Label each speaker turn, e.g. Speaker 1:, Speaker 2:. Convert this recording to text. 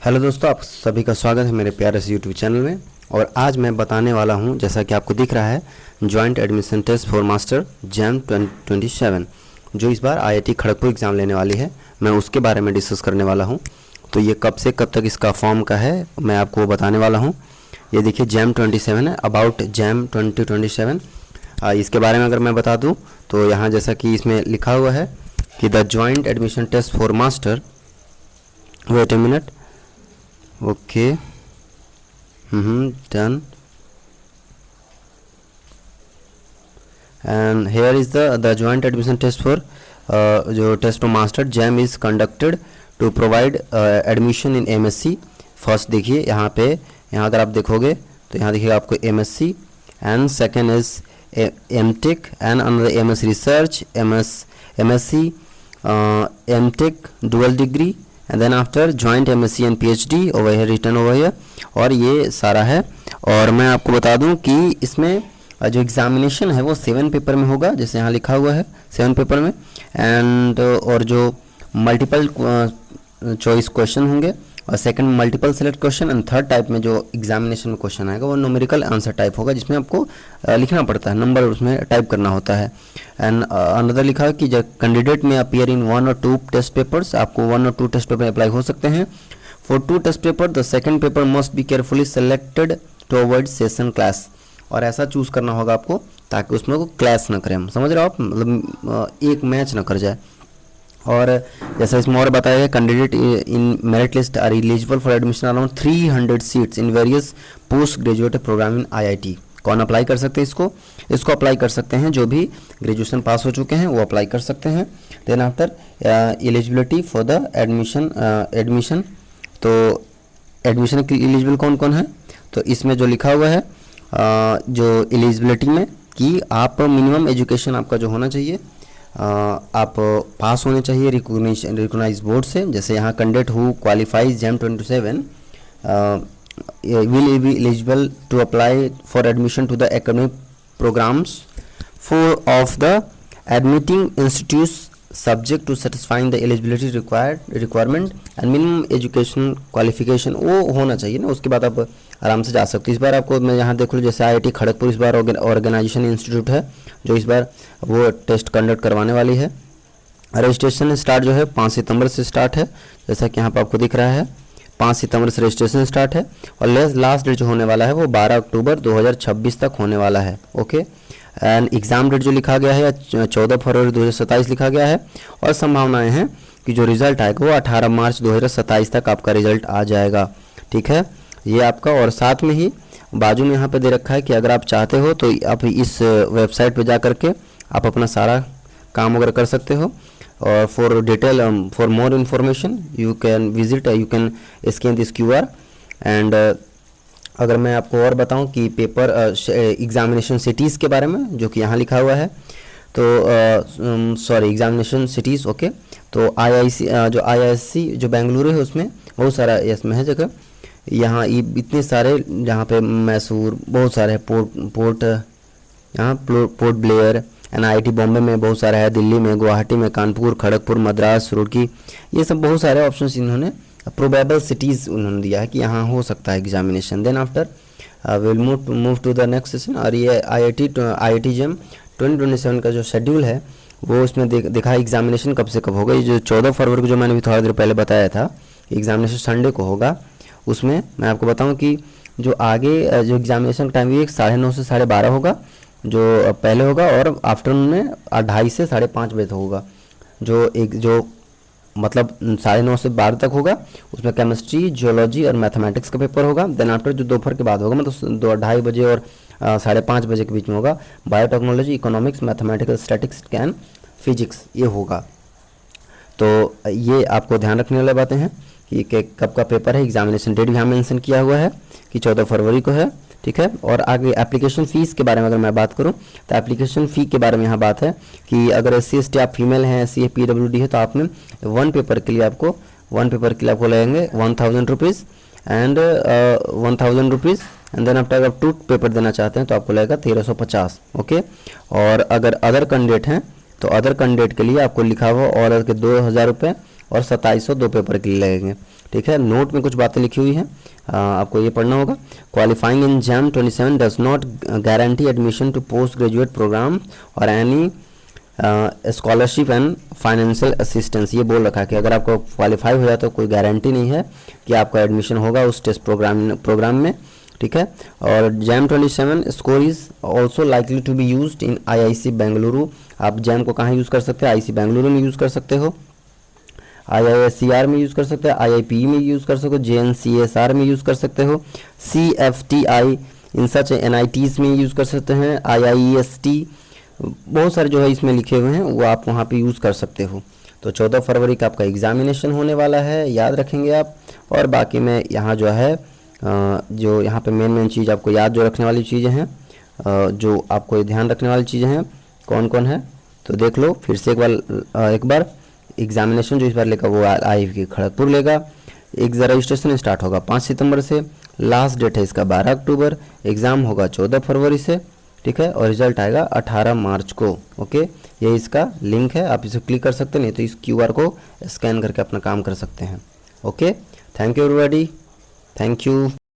Speaker 1: Hello दोस्तों, आप सभी का स्वागत है मेरे प्यारे से यूट्यूब चैनल में। और आज मैं बताने वाला हूं, जैसा कि आपको दिख रहा है, joint admission test for master JAM 2027 जो इस बार आईआईटी खड़गपुर एग्ज़ाम लेने वाली है, मैं उसके बारे में डिस्कस करने वाला हूं। तो ये कब से कब तक इसका फॉर्म का है मैं आपको बताने वाला हूँ। ये देखिए जैम 27 है, अबाउट जैम 2027। इसके बारे में अगर मैं बता दूँ तो यहाँ जैसा कि इसमें लिखा हुआ है कि the joint admission test for master, wait a minute, okay, done. And here is the joint admission test for जो test for master JAM is conducted to provide admission in MSc. First देखिए यहाँ पे, यहाँ अगर आप देखोगे तो यहाँ देखिएगा आपको MSc, and second is MTech and another MS research, MSc, MTech dual degree, and then after joint MSc and PhD over here, return over here. और ये सारा है। और मैं आपको बता दूं कि इसमें जो एग्जामिनेशन है वो 7 पेपर में होगा, जैसे यहाँ लिखा हुआ है 7 पेपर में। एंड और जो मल्टीपल चॉइस क्वेश्चन होंगे, और second multiple select question, and third type में जो एग्जामिनेशन में क्वेश्चन आएगा वो न्यूमेरिकल आंसर टाइप होगा, जिसमें आपको लिखना पड़ता है, नंबर उसमें टाइप करना होता है। एंड अनदर लिखा है कि जब कैंडिडेट में अपीयर इन 1 और 2 टेस्ट पेपर्स, आपको 1 और 2 टेस्ट पेपर अप्लाई हो सकते हैं। For 2 test paper the second paper must be carefully selected to avoid session class. और ऐसा चूज करना होगा आपको ताकि उसमें को क्लैश ना करें, समझ रहे हो आप, मतलब एक मैच ना कर जाए। और जैसा इसमें और बताया गया, candidate in merit list are eligible for admission around 300 seats in various post graduate program in IIT. कौन अप्लाई कर सकते हैं इसको अप्लाई कर सकते हैं जो भी ग्रेजुएशन पास हो चुके हैं, वो अप्लाई कर सकते हैं। Then after eligibility for the admission, तो एडमिशन के एलिजिबल कौन कौन है, तो इसमें जो लिखा हुआ है जो एलिजिबिलिटी में कि आप मिनिमम एजुकेशन आपका जो होना चाहिए, आप पास होने चाहिए रिकॉग्नाइज बोर्ड से। जैसे यहाँ candidate who qualifies jam 27 will be eligible to apply for admission to the academic programs of the admitting institutes subject to satisfying the eligibility requirement and minimum education qualification, वो होना चाहिए ना, उसके बाद आप आराम से जा सकते हो। इस बार आपको मैं यहाँ देख लूँ, जैसे आईआईटी खड़गपुर इस बार ऑर्गेनाइजेशन इंस्टीट्यूट है जो इस बार वो टेस्ट कंडक्ट करवाने वाली है। रजिस्ट्रेशन स्टार्ट जो है 5 सितंबर से स्टार्ट है, जैसा कि यहाँ पर आपको दिख रहा है 5 सितंबर से रजिस्ट्रेशन स्टार्ट है। और लास्ट डेट जो होने वाला है वो 12 अक्टूबर 2026 तक होने वाला है। ओके, एंड एग्ज़ाम डेट जो लिखा गया है 14 फरवरी 2027 लिखा गया है। और संभावनाएं हैं कि जो रिज़ल्ट आएगा वो 18 मार्च 2027 तक आपका रिज़ल्ट आ जाएगा। ठीक है, ये आपका। और साथ में ही बाजू में यहाँ पे दे रखा है कि अगर आप चाहते हो तो आप इस वेबसाइट पे जा करके आप अपना सारा काम वगैरह कर सकते हो। और for detail for more information you can visit, you can scan this QR। And अगर मैं आपको और बताऊं कि पेपर एग्जामिनेशन सिटीज़ के बारे में, जो कि यहाँ लिखा हुआ है, तो सॉरी एग्जामिनेशन सिटीज़, ओके। तो जो IISc जो बेंगलुरु है उसमें बहुत सारा इसमें है जगह, यहाँ इतने सारे, जहाँ पे मैसूर बहुत सारे हैं, पोर्ट यहाँ पोर्ट ब्लेयर, NIT बॉम्बे में बहुत सारा है, दिल्ली में, गुवाहाटी में, कानपुर, खड़गपुर, मद्रास, रुड़की, ये सब बहुत सारे ऑप्शंस इन्होंने प्रोबेबल सिटीज़ उन्होंने दिया है कि यहाँ हो सकता है examination. Then after will move to the next session. और ये IIT जैम 2027 का जो शेड्यूल है वो उसमें देखा है एग्जामिनेशन कब से कब होगा। ये जो 14 फरवरी को जो मैंने भी थोड़ा देर पहले बताया था एग्जामिनेशन संडे को होगा, उसमें मैं आपको बताऊँ कि जो आगे जो एग्जामिनेशन टाइम भी 9:30 से 12:30 होगा जो पहले होगा, और आफ्टरनून में 2:30 से 5:30 बजे तक होगा। जो मतलब 9:30 से 12 तक होगा, उसमें केमिस्ट्री, जियोलॉजी और मैथमेटिक्स का पेपर होगा। देन आफ्टर जो दोपहर के बाद होगा, मतलब 2:30 बजे और 5:30 बजे के बीच में होगा, biotechnology, economics, mathematical, statistics and physics, ये होगा। तो ये आपको ध्यान रखने वाली बातें हैं कि कब का पेपर है। एग्जामिनेशन डेट भी यहाँ मेंशन किया हुआ है कि 14 फरवरी को है। ठीक है, और आगे एप्लीकेशन फ़ीस के बारे में अगर मैं बात करूं तो एप्लीकेशन फ़ी के बारे में यहाँ बात है कि अगर SC/ST आप फीमेल हैं, SC PWD है, तो आपने 1 पेपर के लिए आपको लगेंगे 1000 rupees and 1000 rupees. And then after आप 2 पेपर देना चाहते हैं तो आपको लगेगा 1350। ओके, और अगर अदर कैंडिडेट हैं तो अदर कैंडिडेट के लिए आपको लिखा हुआ और के 2000 रुपये और 2700 2 पेपर के लिए लगेंगे। ठीक है, नोट में कुछ बातें लिखी हुई हैं, आपको ये पढ़ना होगा। Qualifying in JAM 27 does not guarantee admission to post graduate program और any scholarship and financial assistance. ये बोल रखा है कि अगर आपको क्वालिफाई हो जाए तो कोई गारंटी नहीं है कि आपका एडमिशन होगा उस टेस्ट प्रोग्राम में। ठीक है, और JAM 27 score is also likely to be used in IIC Bengaluru. आप जैम को कहाँ यूज़ कर सकते हैं? IIC बेंगलुरु में यूज़ कर सकते हो, IISER में यूज़ कर सकते हो, IIPE में यूज़ कर सकते हो, JNCSR में यूज़ कर सकते हो, CFTI इन सच NITs में यूज़ कर सकते हैं, IIEST, बहुत सारे जो है इसमें लिखे हुए हैं वो आप वहाँ पे यूज़ कर सकते हो। तो 14 फरवरी का आपका एग्जामिनेशन होने वाला है, याद रखेंगे आप। और बाकी में यहाँ जो है जो यहाँ पे मेन चीज़ आपको याद जो रखने वाली चीज़ें हैं, जो आपको ध्यान रखने वाली चीज़ें हैं कौन कौन है, तो देख लो फिर से एक बार एग्जामिनेशन जो इस बार लेगा वो IIT खड़गपुर लेगा। रजिस्ट्रेशन स्टार्ट होगा 5 सितंबर से, लास्ट डेट है इसका 12 अक्टूबर, एग्ज़ाम होगा 14 फरवरी से। ठीक है, और रिजल्ट आएगा 18 मार्च को। ओके, ये इसका लिंक है, आप इसे क्लिक कर सकते हैं, नहीं तो इस QR को स्कैन करके अपना काम कर सकते हैं। Okay, thank you everybody, thank you.